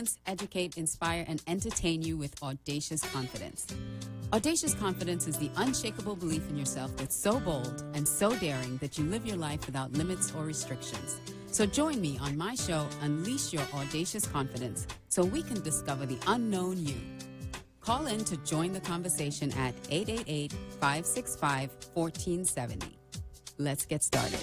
influence, educate, inspire, and entertain you with audacious confidence. Audacious confidence is the unshakable belief in yourself that's so bold and so daring that you live your life without limits or restrictions. So join me on my show, Unleash Your Audacious Confidence, so we can discover the unknown you. Call in to join the conversation at 888-565-1470. Let's get started.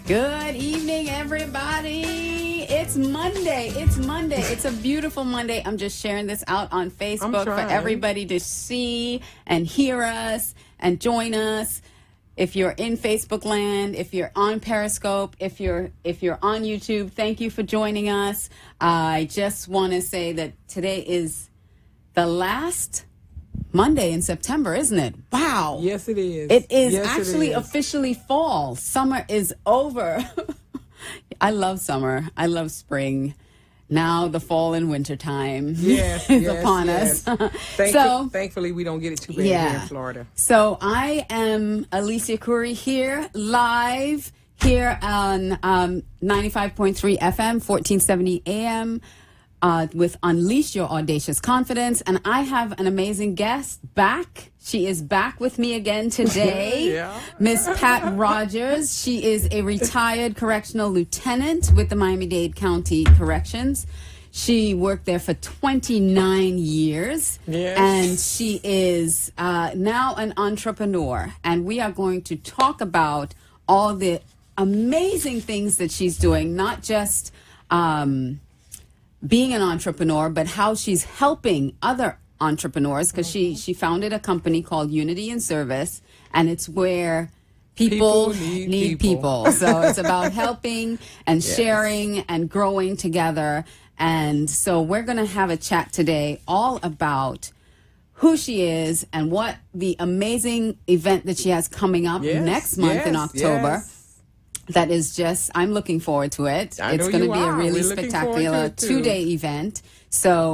Good evening, everybody. It's Monday. It's a beautiful Monday. I'm just sharing this out on Facebook for everybody to see and hear us and join us. If you're in Facebook land, if you're on Periscope, if you're on YouTube, thank you for joining us. I just want to say that today is the last Monday in September, isn't it? Wow. Yes, it is. It is actually officially fall. Summer is over. I love summer. I love spring. Now the fall and winter time is upon us. Thankfully, we don't get it too bad here in Florida. So I am Alicia Couri here, live here on 95.3 FM, 1470 AM. With Unleash Your Audacious Confidence. And I have an amazing guest back. She is back with me again today. Miss Pat Rogers. She is a retired correctional lieutenant with the Miami-Dade County Corrections. She worked there for 29 years. Yes. And she is now an entrepreneur. And we are going to talk about all the amazing things that she's doing, not just being an entrepreneur, but how she's helping other entrepreneurs, because she founded a company called Unity in Service, and it's where people need people. So it's about helping and sharing and growing together. And so we're going to have a chat today all about who she is and what the amazing event that she has coming up next month in October. That is just, I'm looking forward to it. It's going to be a really spectacular 2-day event. So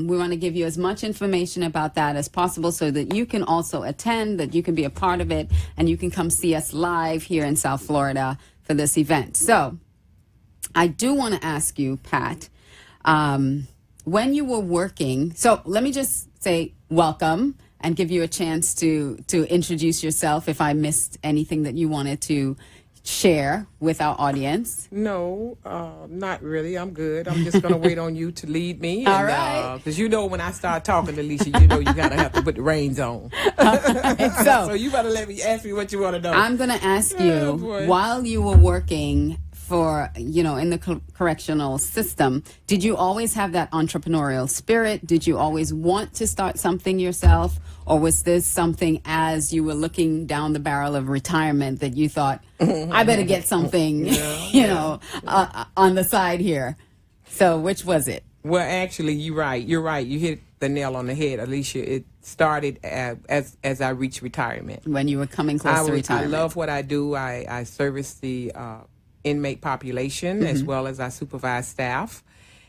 we want to give you as much information about that as possible so that you can also attend, that you can be a part of it, and you can come see us live here in South Florida for this event. So I do want to ask you, Pat, when you were working, so let me just say welcome and give you a chance to introduce yourself if I missed anything that you wanted to share with our audience. No, not really. I'm good. I'm just going to wait on you to lead me. All right. Because you know when I start talking to Alicia, you know you got to have to put the reins on. So you better ask me what you want to know. I'm going to ask you, while you were working for, in the correctional system, did you always have that entrepreneurial spirit? Did you always want to start something yourself? Or was this something as you were looking down the barrel of retirement that you thought, I better get something, on the side here? So which was it? Well, actually, you're right. You hit the nail on the head, Alicia. It started as I reached retirement. When you were coming close to retirement. I love what I do. I service the inmate population as well as I supervise staff.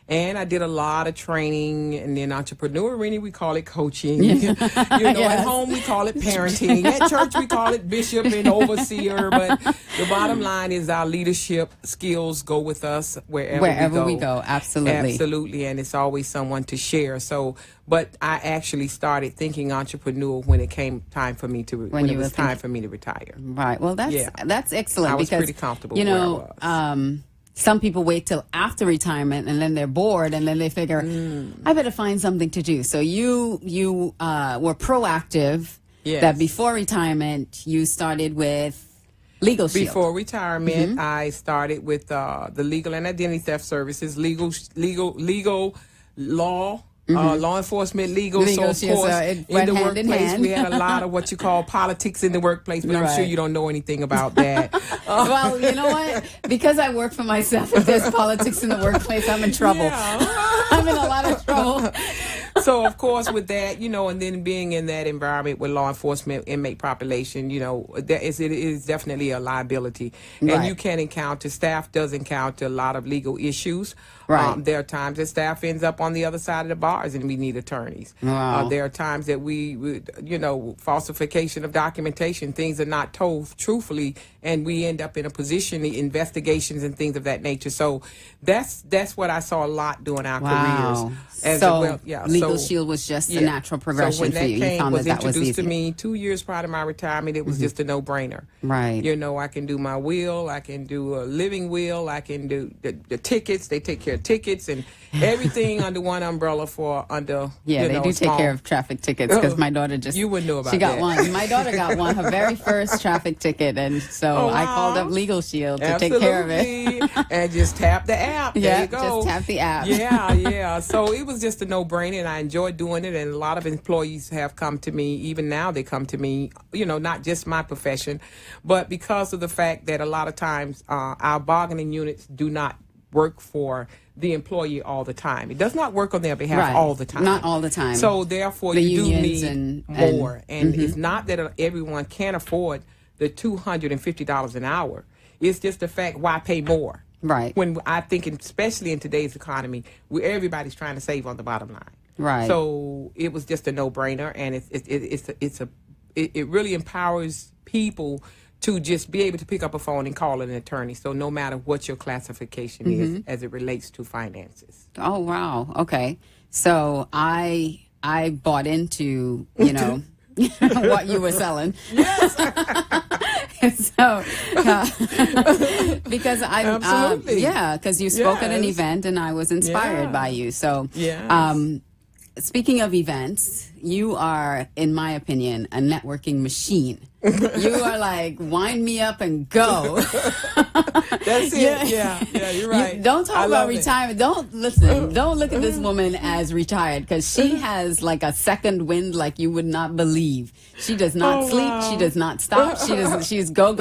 And I did a lot of training, and in entrepreneur arena we call it coaching. At home we call it parenting. At church we call it bishop and overseer. But the bottom line is our leadership skills go with us wherever we go. Absolutely, and it's always someone to share. So, but I actually started thinking entrepreneur when it came time for me to time for me to retire. Right. Well, that's excellent. I was pretty comfortable. Where I was. Some people wait till after retirement and then they're bored and then they figure, I better find something to do. So you were proactive. Yes. That before retirement you stared with Legal Shield. Before retirement, I started with the legal and identity theft services, legal law. Law enforcement, legal, so of course, in the workplace, we had a lot of what you call politics in the workplace, but I'm sure you don't know anything about that. Well, you know what? Because I work for myself, if there's politics in the workplace, I'm in trouble. I'm in a lot of trouble. So, of course, with that, and then being in that environment with law enforcement, inmate population, it is definitely a liability. Right. And you can encounter, staff does encounter a lot of legal issues. Right. There are times that staff ends up on the other side of the bars and we need attorneys. Wow. There are times that we falsification of documentation, things are not told truthfully, and we end up in a position, investigations and things of that nature. So that's what I saw a lot during our careers. Legal Shield was just a natural progression for you. You found was that was introduced easy. to me 2 years prior to my retirement. It was just a no-brainer. Right. I can do my will. I can do a living will. I can do the tickets. They take care of tickets and everything under one umbrella they do take care of traffic tickets, because my daughter you wouldn't know about she got that. one. My daughter got one, her very first traffic ticket, and so I called up Legal Shield to take care of it. And just tap the app. There you go. Just tap the app. Yeah. So it was just a no-brainer, and I enjoyed doing it. And a lot of employees have come to me. Even now, they come to me. Not just my profession, but because of the fact that a lot of times our bargaining units do not work for the employee all the time. It does not work on their behalf all the time. Not all the time. So therefore, you do need more. And it's not that everyone can afford the $250 an hour. It's just the fact, why pay more? Right. When I think, especially in today's economy, where everybody's trying to save on the bottom line. Right. So it was just a no-brainer, and it really empowers people to just be able to pick up a phone and call an attorney. So no matter what your classification is as it relates to finances. Oh, wow. Okay. So I bought into, what you were selling. Yes. So, because because you spoke at an event and I was inspired by you. So, speaking of events, you are, in my opinion, a networking machine. You are like, wind me up and go. That's it. Yeah, you're right. Don't talk about retirement. Don't look at this woman as retired, because she has like a second wind like you would not believe. She does not sleep. Wow. She does not stop. She's go.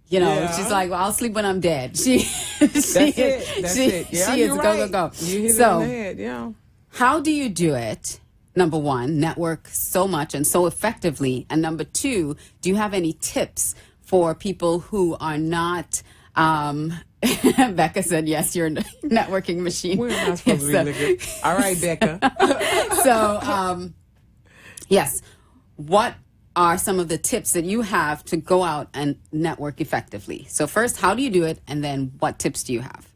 She's like, well, I'll sleep when I'm dead. That's it. Yeah, she is right. Go. You hit it on the head, yeah. How do you do it? Number one, network so much and so effectively. And number two, do you have any tips for people who are not... Becca said, yes, you're a networking machine. Where am I supposed to be looking? All right, Becca. So, yes, what are some of the tips that you have to go out and network effectively? So first, how do you do it? And then what tips do you have?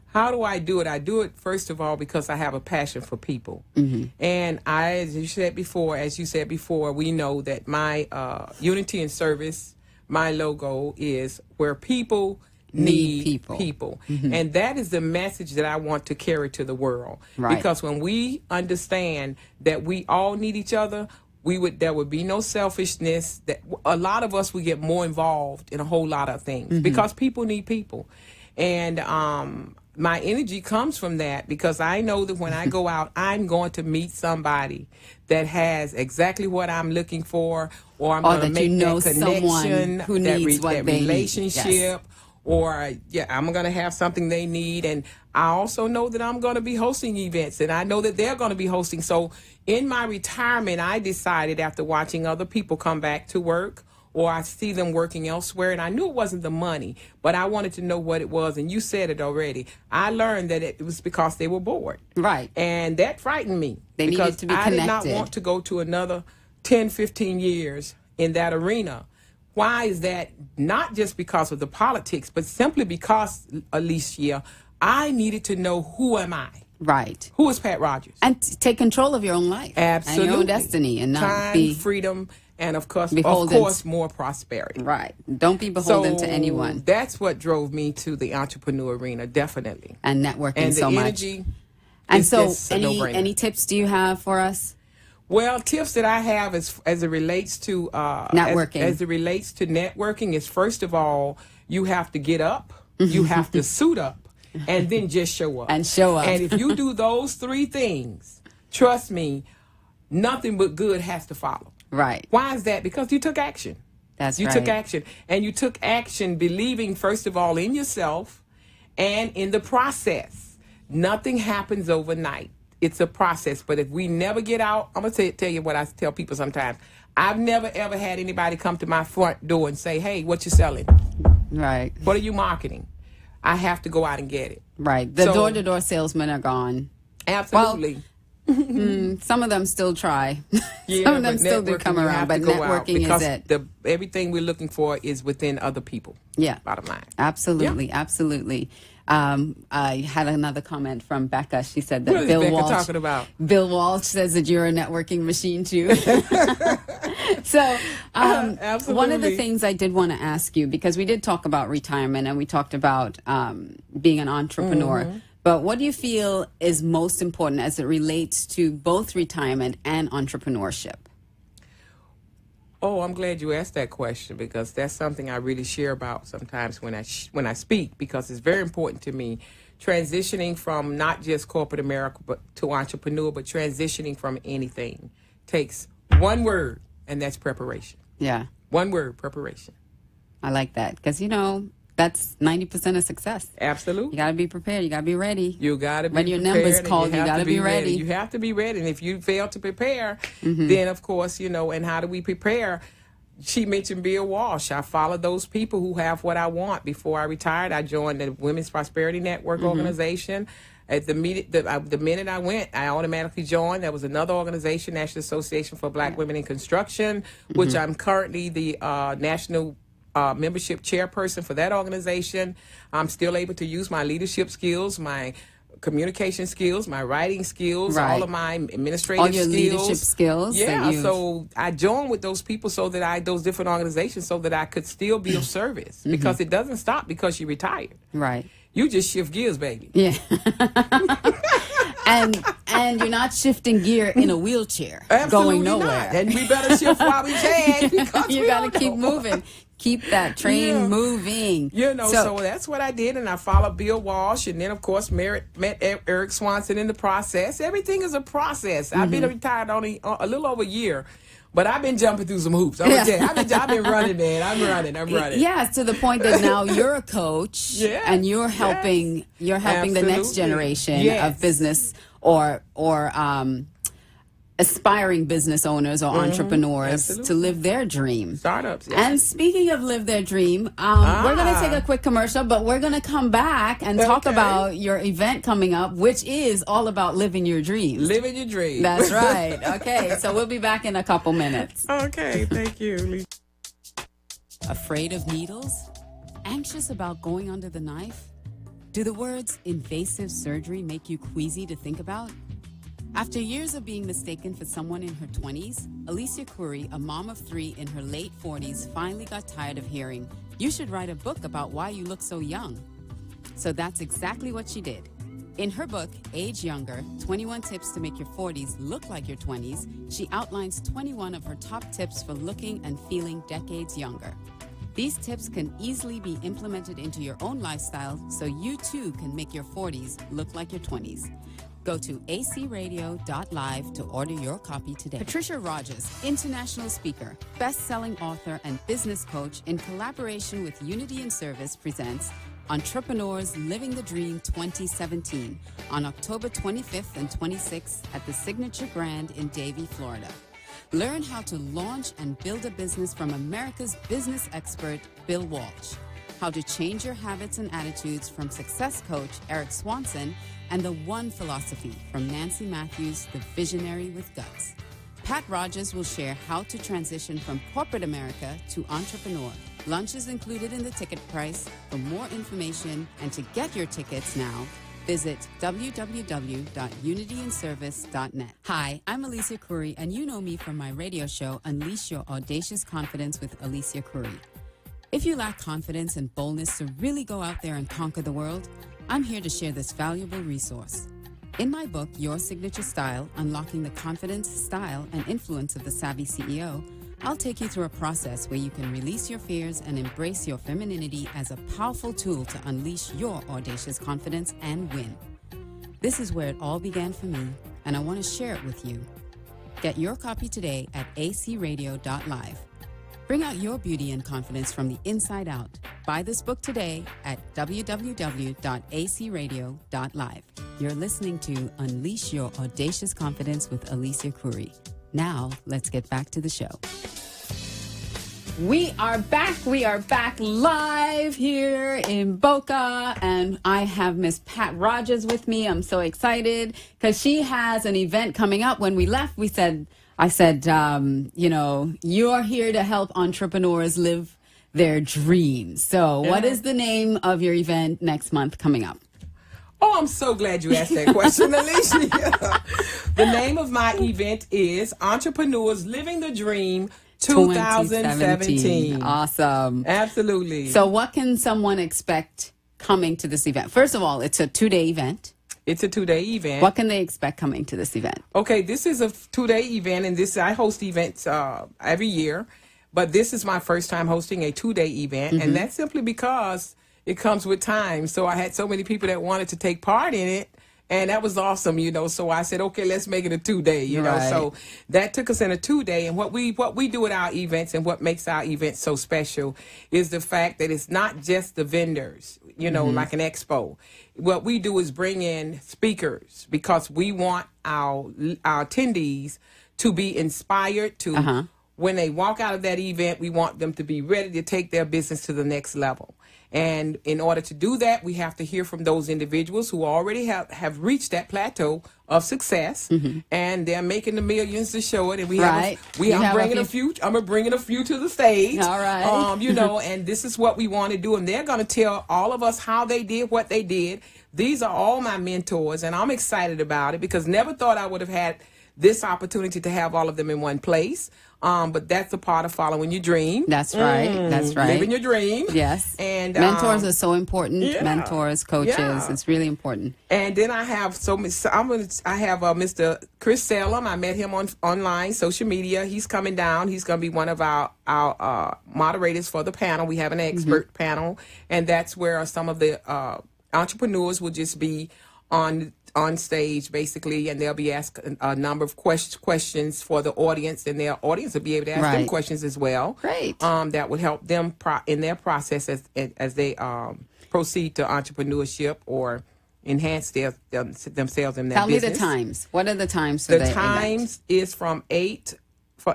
How do I do it? I do it, first of all, because I have a passion for people. And as you said before, we know that my Unity and Service, my logo is where people need people. And that is the message that I want to carry to the world. Right. Because when we understand that we all need each other, there would be no selfishness. That a lot of us would get more involved in a whole lot of things because people need people. And my energy comes from that, because I know that when I go out, I'm going to meet somebody that has exactly what I'm looking for, or I'm going to make that connection, who needs that relationship, yes. or I'm going to have something they need. And I also know that I'm going to be hosting events, and I know that they're going to be hosting. So in my retirement, I decided, after watching other people come back to work, or I see them working elsewhere, and I knew it wasn't the money, but I wanted to know what it was, and you said it already. I learned that it was because they were bored. Right. And that frightened me. They needed to be connected. I did not want to go to another 10, 15 years in that arena. Why is that? Not just because of the politics, but simply because, Alicia, I needed to know, who am I? Right. Who is Pat Rogers? And take control of your own life. Absolutely. And your own destiny, and not be freedom. And of course, more prosperity. Right. Don't be beholden to anyone. That's what drove me to the entrepreneur arena, definitely. And networking and so much. And so, any tips do you have for us? Well, tips that I have as it relates to networking. As it relates to networking is, first of all, you have to get up, you have to suit up, and then just show up. And show up. And if you do those three things, trust me, nothing but good has to follow. Right. Why is that? Because you took action. You took action. And you took action believing, first of all, in yourself and in the process. Nothing happens overnight. it's a process. But if we never get out, I'm going to tell you what I tell people sometimes. I've never, ever had anybody come to my front door and say, hey, what you selling? Right. What are you marketing? I have to go out and get it. Right. The door-to-door salesmen are gone. Absolutely. Well, some of them still try. Some of them still do come around, but networking is it. Everything we're looking for is within other people. Yeah. Bottom line. Absolutely. Yeah. Absolutely. I had another comment from Becca. She said that what is Bill Becca Walsh talking about? Bill Walsh says that you're a networking machine too. So one of the things I did want to ask you, because we did talk about retirement and we talked about being an entrepreneur, but what do you feel is most important as it relates to both retirement and entrepreneurship? Oh, I'm glad you asked that question, because that's something I really share about sometimes when I speak, because it's very important to me. Transitioning from not just corporate America but to entrepreneur, but transitioning from anything takes one word, and that's preparation. Yeah. One word, preparation. I like that, because, that's 90% of success. Absolutely. You got to be prepared. You got to be ready. You got to be when your prepared. numbers called, you got to be ready. You have to be ready. And if you fail to prepare, then, of course, and how do we prepare? She mentioned Bill Walsh. I followed those people who have what I want. Before I retired, I joined the Women's Prosperity Network organization. At the minute I went, I automatically joined. There was another organization, National Association for Black Women in Construction, which I'm currently the national membership chairperson for that organization. I'm still able to use my leadership skills, my communication skills, my writing skills, all of my administrative all your skills. Leadership skills. Yeah, so I joined with those people those different organizations so that I could still be of service, because it doesn't stop because you retired. Right. You just shift gears, baby. Yeah. and you're not shifting gear in a wheelchair. Absolutely going nowhere. Not. And we better shift while we can, because you got to keep moving. Keep that train moving. So that's what I did, and I followed Bill Walsh, and then, of course, met Eric Swanson in the process. Everything is a process. I've been retired only a little over a year, but I've been jumping through some hoops. I'm gonna tell you, I've been running, man. I'm running. Yeah, to the point that now you're a coach, and you're helping the next generation of business or aspiring business owners or entrepreneurs to live their dream. Startups. Yeah. And speaking of live their dream, we're going to take a quick commercial, but we're going to come back and talk about your event coming up, which is all about living your dreams. Living your dreams. That's right. Okay, so we'll be back in a couple minutes. Okay, thank you. Afraid of needles? Anxious about going under the knife? Do the words invasive surgery make you queasy to think about? After years of being mistaken for someone in her 20s, Alicia Couri, a mom of 3 in her late 40s, finally got tired of hearing, "You should write a book about why you look so young." So that's exactly what she did. In her book, Age Younger, 21 Tips to Make Your 40s Look Like Your 20s, she outlines 21 of her top tips for looking and feeling decades younger. These tips can easily be implemented into your own lifestyle so you too can make your 40s look like your 20s. Go to acradio.live to order your copy today. Patricia Rogers, international speaker, best-selling author, and business coach, in collaboration with Unity in Service, presents Entrepreneurs Living the Dream 2017 on October 25th and 26th at the Signature Grand in Davie, Florida. Learn how to launch and build a business from America's business expert, Bill Walsh. How to change your habits and attitudes from success coach Eric Swanson, and the One Philosophy from Nancy Matthews, the visionary with guts. Pat Rogers will share how to transition from corporate America to entrepreneur. Lunch is included in the ticket price. For more information and to get your tickets now, visit www.unityinservice.net. Hi, I'm Alicia Couri, and you know me from my radio show, Unleash Your Audacious Confidence with Alicia Couri. If you lack confidence and boldness to really go out there and conquer the world, I'm here to share this valuable resource. In my book, Your Signature Style, Unlocking the Confidence, Style, and Influence of the Savvy CEO, I'll take you through a process where you can release your fears and embrace your femininity as a powerful tool to unleash your audacious confidence and win. This is where it all began for me, and I want to share it with you. Get your copy today at acradio.live. Bring out your beauty and confidence from the inside out. Buy this book today at www.acradio.live. You're listening to Unleash Your Audacious Confidence with Alicia Couri. Now, let's get back to the show. We are back. We are back live here in Boca, and I have Miss Pat Rogers with me. I'm so excited because she has an event coming up. When we left, I said, you're here to help entrepreneurs live their dreams. So what is the name of your event next month coming up? Oh, I'm so glad you asked that question, Alicia. The name of my event is Entrepreneurs Living the Dream 2017. Awesome. Absolutely. So what can someone expect coming to this event? First of all, it's a 2-day event. It's a 2-day event. What can they expect coming to this event? Okay, this is a 2-day event, and I host events every year. But this is my first time hosting a 2-day event, and that's simply because it comes with time. So I had so many people that wanted to take part in it, and that was awesome, So I said, okay, let's make it a 2-day, know. So that took us in a 2-day, and what we do at our events and what makes our events so special is the fact that it's not just the vendors, like an expo. What we do is bring in speakers because we want our attendees to be inspired to. When they walk out of that event, we want them to be ready to take their business to the next level. And in order to do that, we have to hear from those individuals who already have reached that plateau of success, and they're making the millions to show it. And I'm bringing a few to the stage. All right. And this is what we want to do. And they're going to tell all of us how they did what they did. These are all my mentors, and I'm excited about it because never thought I would have had this opportunity to have all of them in one place. But that's a part of following your dream. That's right. That's right. Living your dream. Yes. And mentors are so important. Yeah, mentors, coaches. It's really important. And then I have Mr. Chris Salem. I met him online, social media. He's coming down. He's going to be one of our moderators for the panel. We have an expert panel, and that's where some of the entrepreneurs will just be on stage, basically, and they'll be asked a number of questions for the audience, and their audience will be able to ask them questions as well. Great. That would help them in their process as they proceed to entrepreneurship or enhance themselves in that Tell business. me the times. What are the times for the the times event? Is from 8.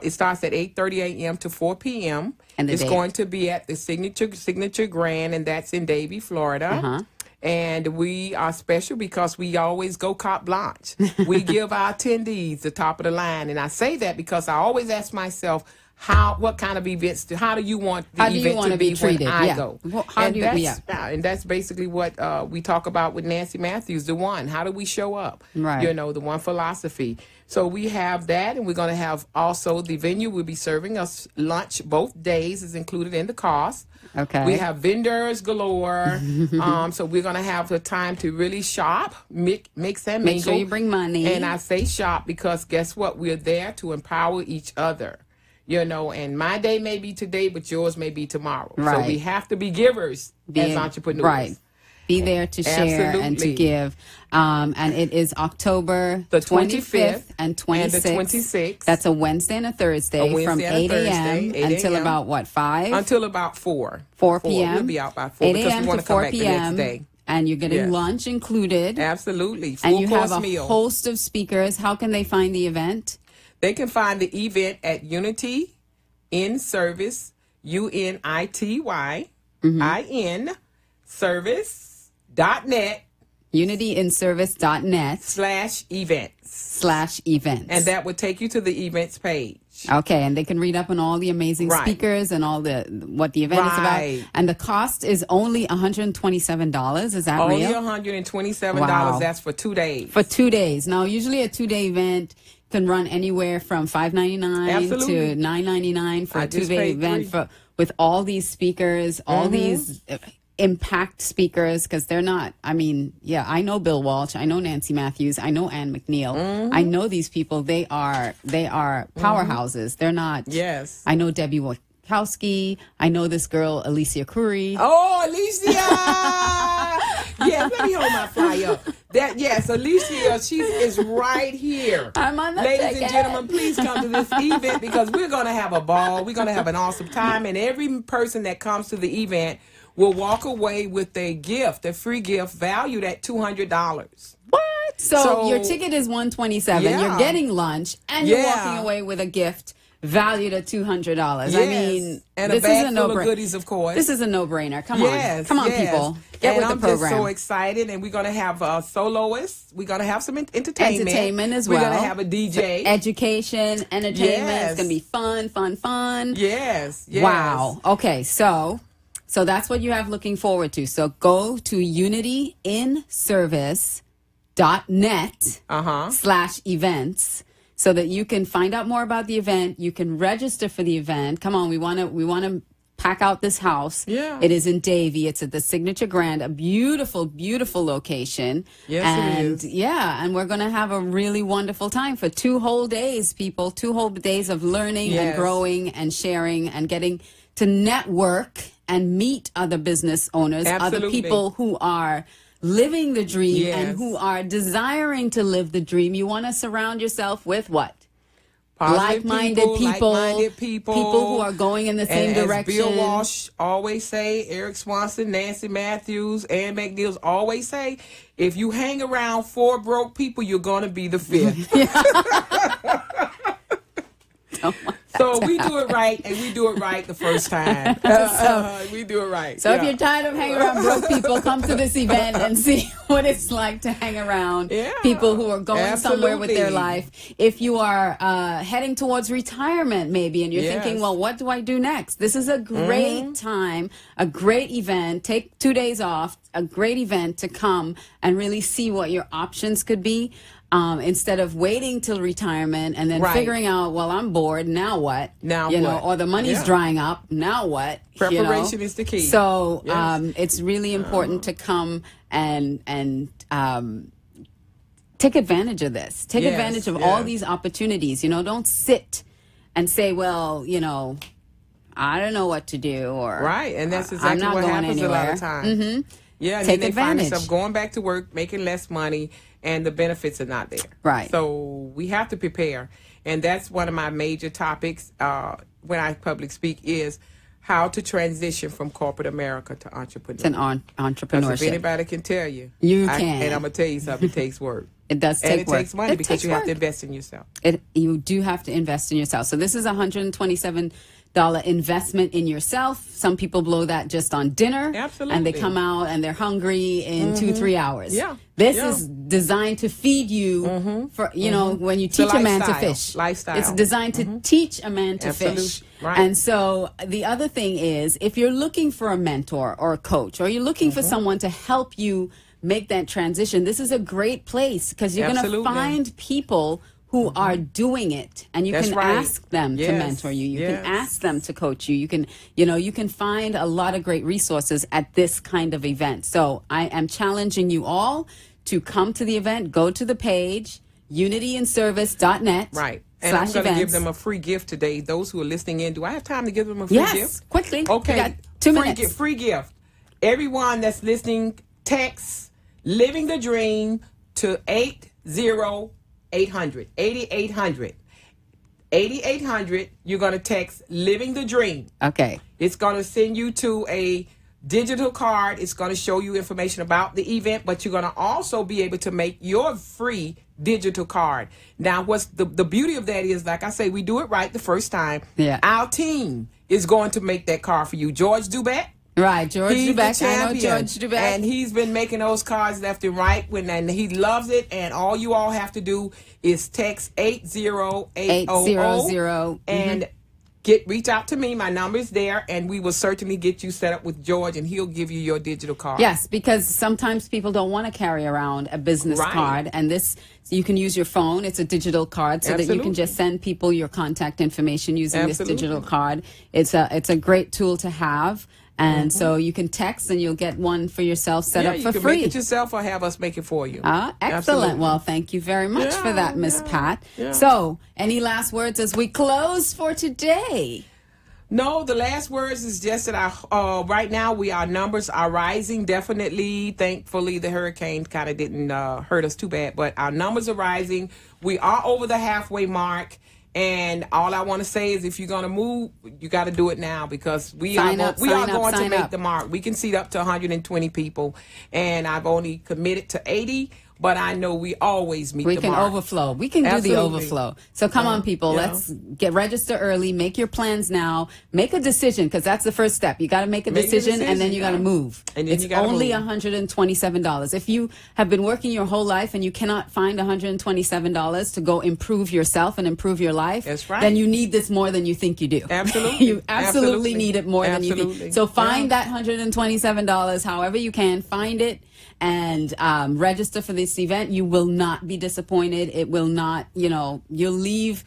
It starts at 8:30 a.m. to 4 p.m. And it's going to be at the Signature Grand, and that's in Davie, Florida. And we are special because we always go carte blanche. We give our attendees the top of the line. And I say that because I always ask myself, what kind of events, how do you want the event to be treated when I go? Well, and that's basically what we talk about with Nancy Matthews, the one. How do we show up? Right. The one philosophy. So we have that, and we're going to have also the venue will be serving us lunch both days is included in the cost. Okay. We have vendors galore. So we're going to have the time to really shop, mix and mingle. Make sure you bring money. And I say shop because guess what? We're there to empower each other. And my day may be today, but yours may be tomorrow. Right. So we have to be givers as entrepreneurs. Right. Be there to share and to give. And it is October the 25th and 26th. And the 26th. That's a Wednesday and a Thursday from 8 a.m. until about what, 5? Until about 4. 4 p.m. We'll be out by 4 8 because a.m. we want to to come 4 back the next day. p.m. And you're getting lunch included. Absolutely. And you have a meal. host of speakers. How can they find the event? They can find the event at Unity in Service, UNITY, IN Service.net. UnityInService.net /events. And that would take you to the events page. Okay, and they can read up on all the amazing speakers and all what the event is about. And the cost is only $127. Is that only real? Only $127. Wow. That's for 2 days. For 2 days. Now, usually a 2-day event can run anywhere from $5.99 to $9.99 for a 2-day event with all these speakers, all these impact speakers, because they're not, I know Bill Walsh, I know Nancy Matthews, I know Ann McNeil, I know these people. They are powerhouses. They're not. Yes. I know Debbie Wachowski. I know this girl Alicia Couri. Oh, Alicia! Yes, let me hold my fly up. Alicia, she is right here. I'm on the Ladies ticket. and gentlemen, please come to this event because we're going to have a ball. We're going to have an awesome time, and every person that comes to the event will walk away with a gift, a free gift valued at $200. What? So your ticket is $127. Yeah. You're getting lunch, and you're walking away with a gift valued at $200. Yes. I mean, and this a bag is a full no-brainer. of goodies, of course. This is a no-brainer. Come yes, on. Come on, yes. people. Get and with I'm the program. just so excited, and we're going to have soloists. We're going to have some entertainment. Entertainment as well. We're going to have a DJ. So education, entertainment. Yes. It's going to be fun. Yes, yes. Wow. Okay, so that's what you have looking forward to. So go to unityinservice.net/events so that you can find out more about the event. You can register for the event. Come on, we want to pack out this house. Yeah. It is in Davie. It's at the Signature Grand, a beautiful, beautiful location. Yes, it is. Yeah, and we're going to have a really wonderful time for 2 whole days, people. 2 whole days of learning and growing and sharing and getting to network and meet other business owners, other people who are living the dream and who are desiring to live the dream. You want to surround yourself with what? Like-minded people who are going in the same direction. As Bill Walsh always say, Eric Swanson, Nancy Matthews, Ann McNeil's always say, if you hang around 4 broke people, you're going to be the 5th. So we do it right, and we do it right the first time. We do it right. So if you're tired of hanging around broke people, come to this event and see what it's like to hang around people who are going somewhere with their life. If you are heading towards retirement, maybe, and you're thinking, well, what do I do next? This is a great time, a great event. Take 2 days off, a great event to come and really see what your options could be. Instead of waiting till retirement and then figuring out, well, I'm bored, now what? Now you know, what? or the money's drying up, now what? Preparation is the key. So it's really important to come and take advantage of this. Take advantage of all these opportunities. You know, don't sit and say, well, you know, I don't know what to do, or and that's exactly what happens a lot of times. Yeah, and take then they find advantage. themselves going back to work, making less money, and the benefits are not there. Right. So we have to prepare. And that's one of my major topics when I public speak is how to transition from corporate America to entrepreneurship. It's an entrepreneurship. If anybody can tell you. You can. And I'm going to tell you something, it takes work. It does take work. And it takes money because you have to invest in yourself. You do have to invest in yourself. So this is $127 investment in yourself. Some people blow that just on dinner. Absolutely. And they come out and they're hungry in 2-3 hours. Yeah. This is designed to feed you for, you know, when you teach a man to fish. Lifestyle. It's designed to teach a man to fish. Right. And so the other thing is, if you're looking for a mentor or a coach, or you're looking for someone to help you make that transition, this is a great place because you're going to find people who are doing it, and you can ask them to mentor you. You can ask them to coach you. You can, you can find a lot of great resources at this kind of event. So I am challenging you all to come to the event. Go to the page, unityinservice.net. Right. And I'm going to give them a free gift today. Those who are listening in, do I have time to give them a free gift? Yes, quickly. Okay. We got 2 minutes. Free gift. Everyone that's listening, text Living the Dream to 80800. 8800. 8800, you're going to text Living the Dream. Okay. It's going to send you to a digital card. It's going to show you information about the event, but you're going to also be able to make your free digital card. Now, what's the beauty of that is, like I say, we do it right the first time. Yeah. Our team is going to make that card for you. George Dubeck. Right, George Dubeck. I know George Dubeck. And he's been making those cards left and right, and he loves it. And all you all have to do is text 80800 and reach out to me. My number is there, and we will certainly get you set up with George, and he'll give you your digital card. Yes, because sometimes people don't want to carry around a business card, and this you can use your phone. It's a digital card, so that you can just send people your contact information using this digital card. It's a great tool to have. And so you can text and you'll get one for yourself set up for free. You can make it yourself or have us make it for you. Excellent. Absolutely. Well, thank you very much for that, Miss Pat. So, any last words as we close for today? No, the last words is just that right now our numbers are rising. Definitely, thankfully, the hurricane kind of didn't hurt us too bad, but our numbers are rising. We are over the halfway mark. And all I want to say is if you're going to move, you got to do it now because we are going to make the mark. We can seat up to 120 people, and I've only committed to 80. But I know we always meet the mark. We can overflow. We can do the overflow. So come on, people. Let's get register early. Make your plans now. Make a decision because that's the first step. You got to make a decision and then you got to move. And then it's only $127. If you have been working your whole life and you cannot find $127 to go improve yourself and improve your life, that's right. Then you need this more than you think you do. Absolutely. You absolutely need it more than you think. So find that $127 however you can. Find it. And register for this event. You will not be disappointed. It will not, you'll leave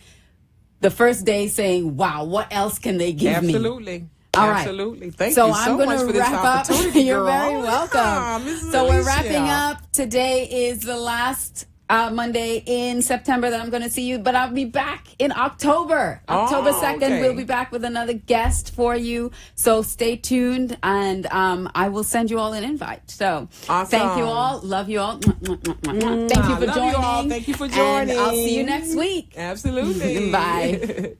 the first day saying, wow, what else can they give me? Absolutely. All right. Absolutely. Thank you so much for this opportunity, You're girl. very welcome. So we're wrapping up. Today is the last Monday in September that I'm going to see you, but I'll be back in October. October 2nd, we'll be back with another guest for you. So stay tuned, and I will send you all an invite. So thank you all. Love you all. Thank you for joining. Thank you for joining. And I'll see you next week. Absolutely. Bye.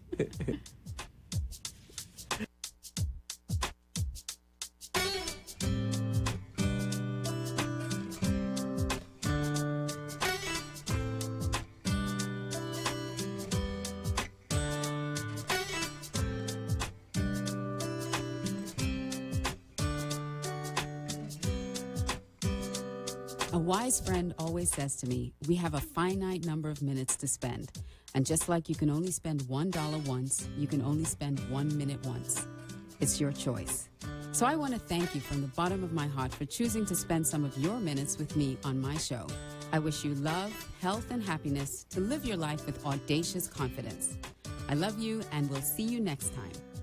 A wise friend always says to me, we have a finite number of minutes to spend. And just like you can only spend $1 once, you can only spend 1 minute once. It's your choice. So I want to thank you from the bottom of my heart for choosing to spend some of your minutes with me on my show. I wish you love, health, and happiness to live your life with audacious confidence. I love you, and we'll see you next time.